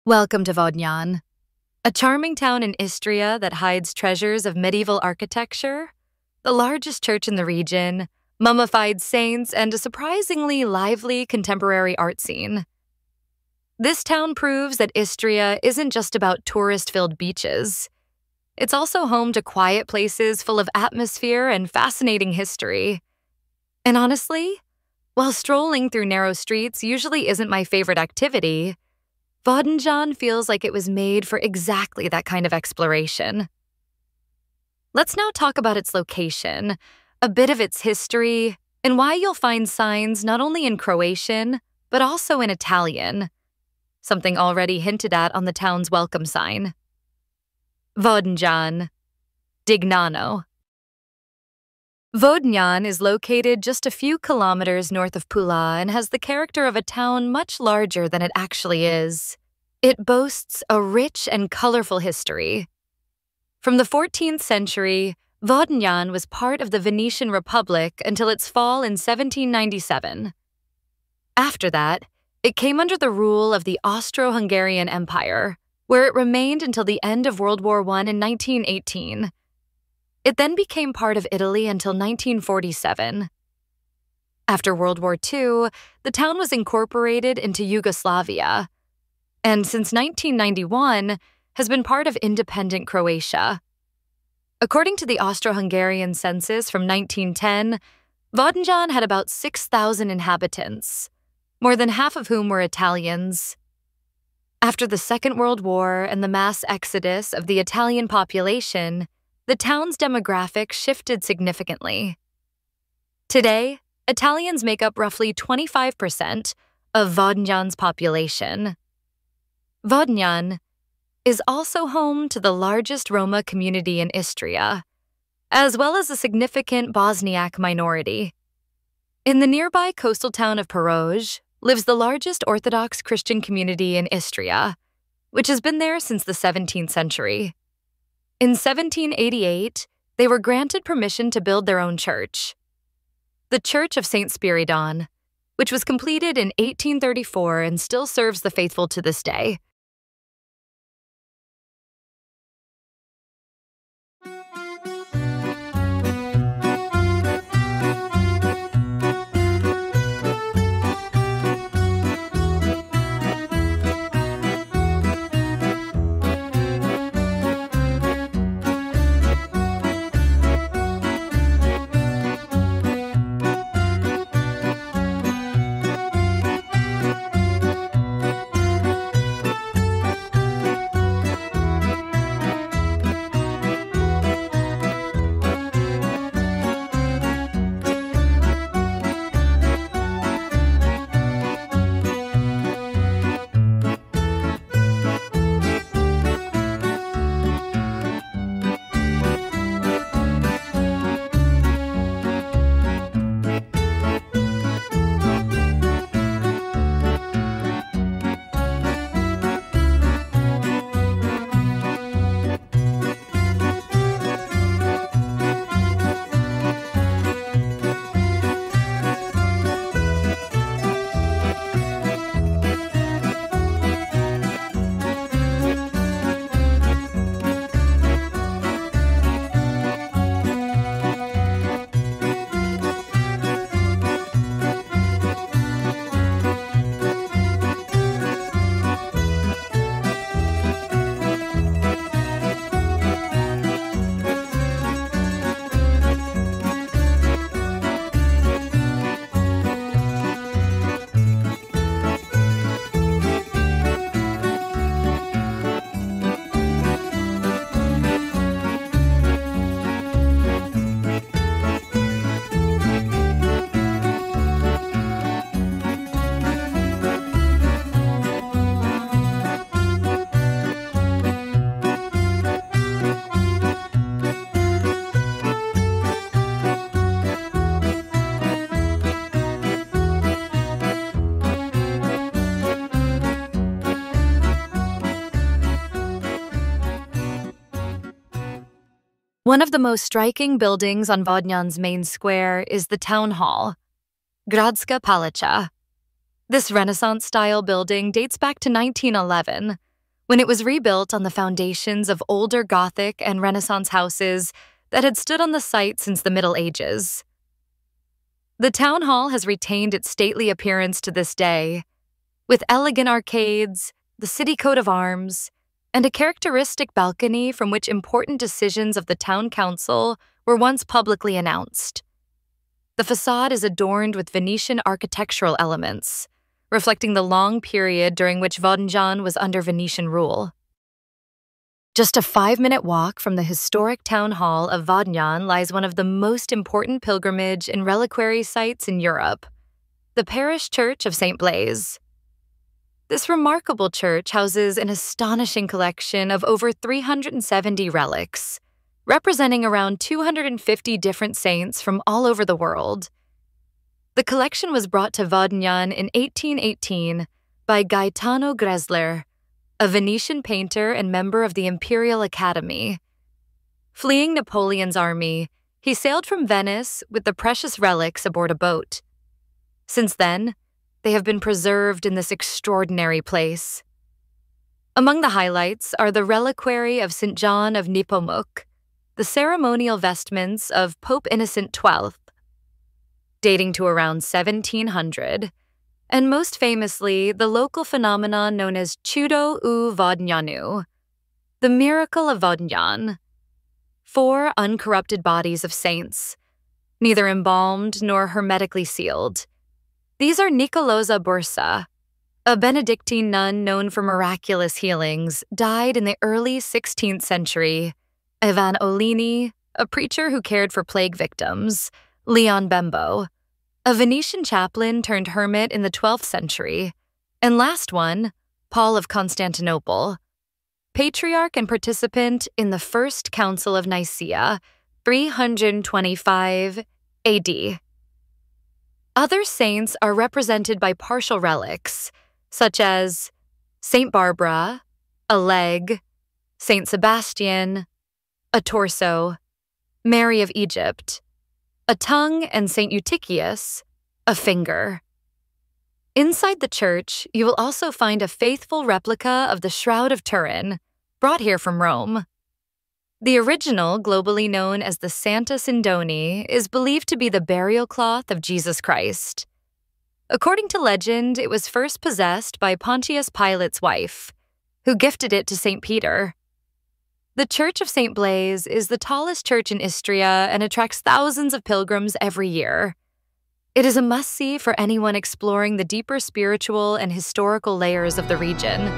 Welcome to Vodnjan, a charming town in Istria that hides treasures of medieval architecture, the largest church in the region, mummified saints, and a surprisingly lively contemporary art scene. This town proves that Istria isn't just about tourist-filled beaches. It's also home to quiet places full of atmosphere and fascinating history. And honestly, while strolling through narrow streets usually isn't my favorite activity, Vodnjan feels like it was made for exactly that kind of exploration. Let's now talk about its location, a bit of its history, and why you'll find signs not only in Croatian, but also in Italian, something already hinted at on the town's welcome sign. Vodnjan, Dignano. Vodnjan is located just a few kilometers north of Pula and has the character of a town much larger than it actually is. It boasts a rich and colorful history. From the 14th century, Vodnjan was part of the Venetian Republic until its fall in 1797. After that, it came under the rule of the Austro-Hungarian Empire, where it remained until the end of World War I in 1918. It then became part of Italy until 1947. After World War II, the town was incorporated into Yugoslavia, and since 1991 has been part of independent Croatia. According to the Austro-Hungarian census from 1910, Vodnjan had about 6,000 inhabitants, more than half of whom were Italians. After the Second World War and the mass exodus of the Italian population, the town's demographics shifted significantly. Today, Italians make up roughly 25% of Vodnjan's population. Vodnjan is also home to the largest Roma community in Istria, as well as a significant Bosniak minority. In the nearby coastal town of Peroj lives the largest Orthodox Christian community in Istria, which has been there since the 17th century. In 1788, they were granted permission to build their own church, the Church of St. Spiridon, which was completed in 1834 and still serves the faithful to this day. One of the most striking buildings on Vodnjan's main square is the town hall, Gradska Palača. This Renaissance-style building dates back to 1911 when it was rebuilt on the foundations of older Gothic and Renaissance houses that had stood on the site since the Middle Ages. The town hall has retained its stately appearance to this day, with elegant arcades, the city coat of arms, and a characteristic balcony from which important decisions of the town council were once publicly announced. The facade is adorned with Venetian architectural elements, reflecting the long period during which Vodnjan was under Venetian rule. Just a 5-minute walk from the historic town hall of Vodnjan lies one of the most important pilgrimage and reliquary sites in Europe, the Parish Church of St. Blaise. This remarkable church houses an astonishing collection of over 370 relics, representing around 250 different saints from all over the world. The collection was brought to Vodnjan in 1818 by Gaetano Gresler, a Venetian painter and member of the Imperial Academy. Fleeing Napoleon's army, he sailed from Venice with the precious relics aboard a boat. Since then, they have been preserved in this extraordinary place. Among the highlights are the reliquary of St. John of Nepomuk, the ceremonial vestments of Pope Innocent XII, dating to around 1700, and most famously, the local phenomenon known as Chudo u Vodnjanu, the miracle of Vodnjan. 4 uncorrupted bodies of saints, neither embalmed nor hermetically sealed. These are Nicolosa Bursa, a Benedictine nun known for miraculous healings, died in the early 16th century, Ivan Olini, a preacher who cared for plague victims, Leon Bembo, a Venetian chaplain turned hermit in the 12th century, and last one, Paul of Constantinople, patriarch and participant in the First Council of Nicaea, 325 AD. Other saints are represented by partial relics, such as Saint Barbara, a leg, Saint Sebastian, a torso, Mary of Egypt, a tongue, and Saint Eutychius, a finger. Inside the church, you will also find a faithful replica of the Shroud of Turin, brought here from Rome. The original, globally known as the Santa Sindoni, is believed to be the burial cloth of Jesus Christ. According to legend, it was first possessed by Pontius Pilate's wife, who gifted it to St. Peter. The Church of St. Blaise is the tallest church in Istria and attracts thousands of pilgrims every year. It is a must-see for anyone exploring the deeper spiritual and historical layers of the region.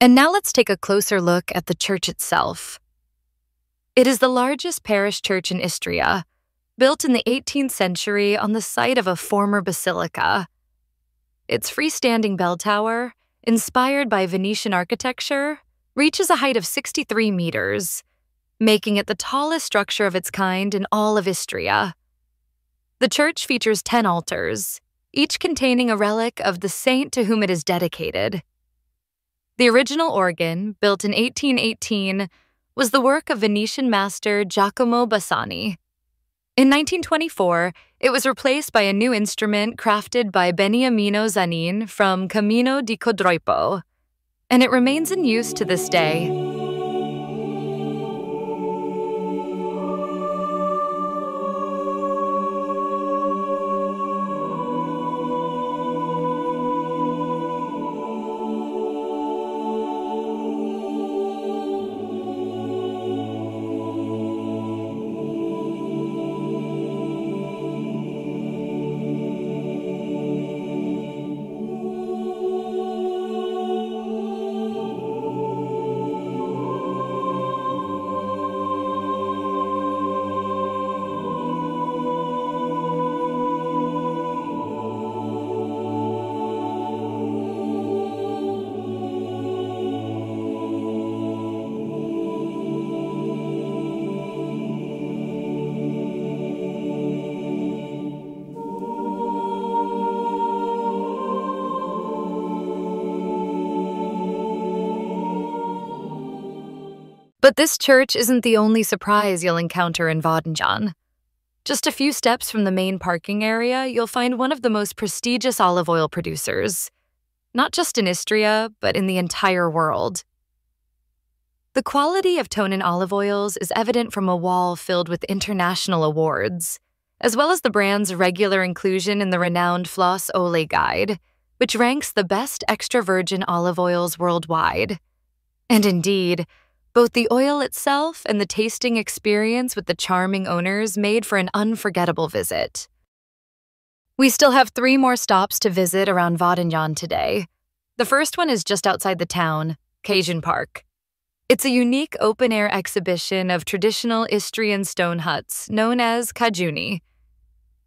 And now let's take a closer look at the church itself. It is the largest parish church in Istria, built in the 18th century on the site of a former basilica. Its freestanding bell tower, inspired by Venetian architecture, reaches a height of 63 meters, making it the tallest structure of its kind in all of Istria. The church features 10 altars, each containing a relic of the saint to whom it is dedicated. The original organ, built in 1818, was the work of Venetian master Giacomo Bassani. In 1924, it was replaced by a new instrument crafted by Beniamino Zanin from Camino di Codroipo, and it remains in use to this day. But this church isn't the only surprise you'll encounter in Vodnjan. Just a few steps from the main parking area, you'll find one of the most prestigious olive oil producers, not just in Istria, but in the entire world. The quality of Tonin olive oils is evident from a wall filled with international awards, as well as the brand's regular inclusion in the renowned Flos Ole Guide, which ranks the best extra virgin olive oils worldwide. And indeed, both the oil itself and the tasting experience with the charming owners made for an unforgettable visit. We still have 3 more stops to visit around Vodnjan today. The first one is just outside the town, Kažun Park. It's a unique open-air exhibition of traditional Istrian stone huts known as Kažuni.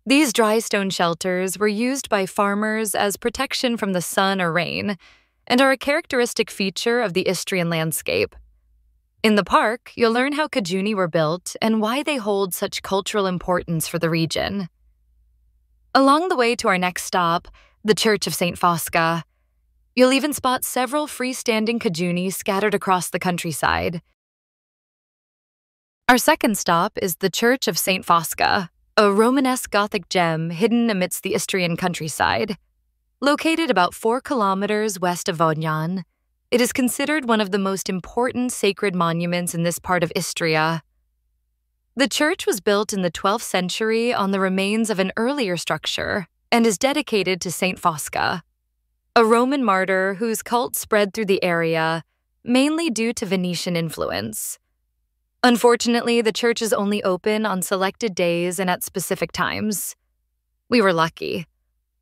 These dry stone shelters were used by farmers as protection from the sun or rain and are a characteristic feature of the Istrian landscape. In the park, you'll learn how Kažuni were built and why they hold such cultural importance for the region. Along the way to our next stop, the Church of St. Fosca, you'll even spot several freestanding Kažuni scattered across the countryside. Our second stop is the Church of St. Fosca, a Romanesque Gothic gem hidden amidst the Istrian countryside. Located about 4 kilometers west of Vodnjan, it is considered one of the most important sacred monuments in this part of Istria. The church was built in the 12th century on the remains of an earlier structure and is dedicated to Saint Fosca, a Roman martyr whose cult spread through the area, mainly due to Venetian influence. Unfortunately, the church is only open on selected days and at specific times. We were lucky.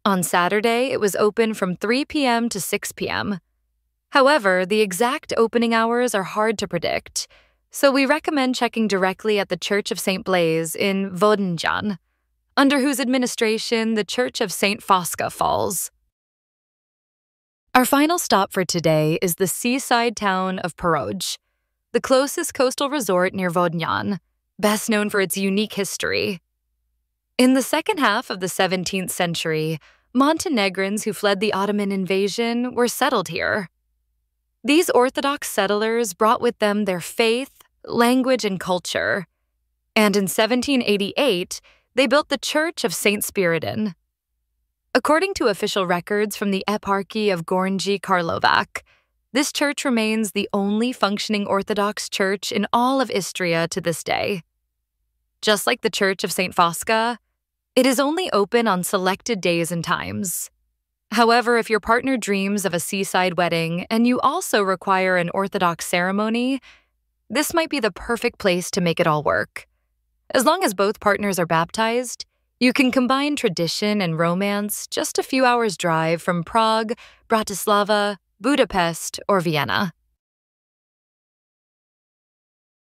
On Saturday, it was open from 3 p.m. to 6 p.m. However, the exact opening hours are hard to predict, so we recommend checking directly at the Church of St. Blaise in Vodnjan, under whose administration the Church of St. Fosca falls. Our final stop for today is the seaside town of Peroj, the closest coastal resort near Vodnjan, best known for its unique history. In the second half of the 17th century, Montenegrins who fled the Ottoman invasion were settled here. These Orthodox settlers brought with them their faith, language, and culture, and in 1788, they built the Church of St. Spiridon. According to official records from the Eparchy of Gornji Karlovac, this church remains the only functioning Orthodox church in all of Istria to this day. Just like the Church of St. Fosca, it is only open on selected days and times. However, if your partner dreams of a seaside wedding and you also require an Orthodox ceremony, this might be the perfect place to make it all work. As long as both partners are baptized, you can combine tradition and romance just a few hours' drive from Prague, Bratislava, Budapest, or Vienna.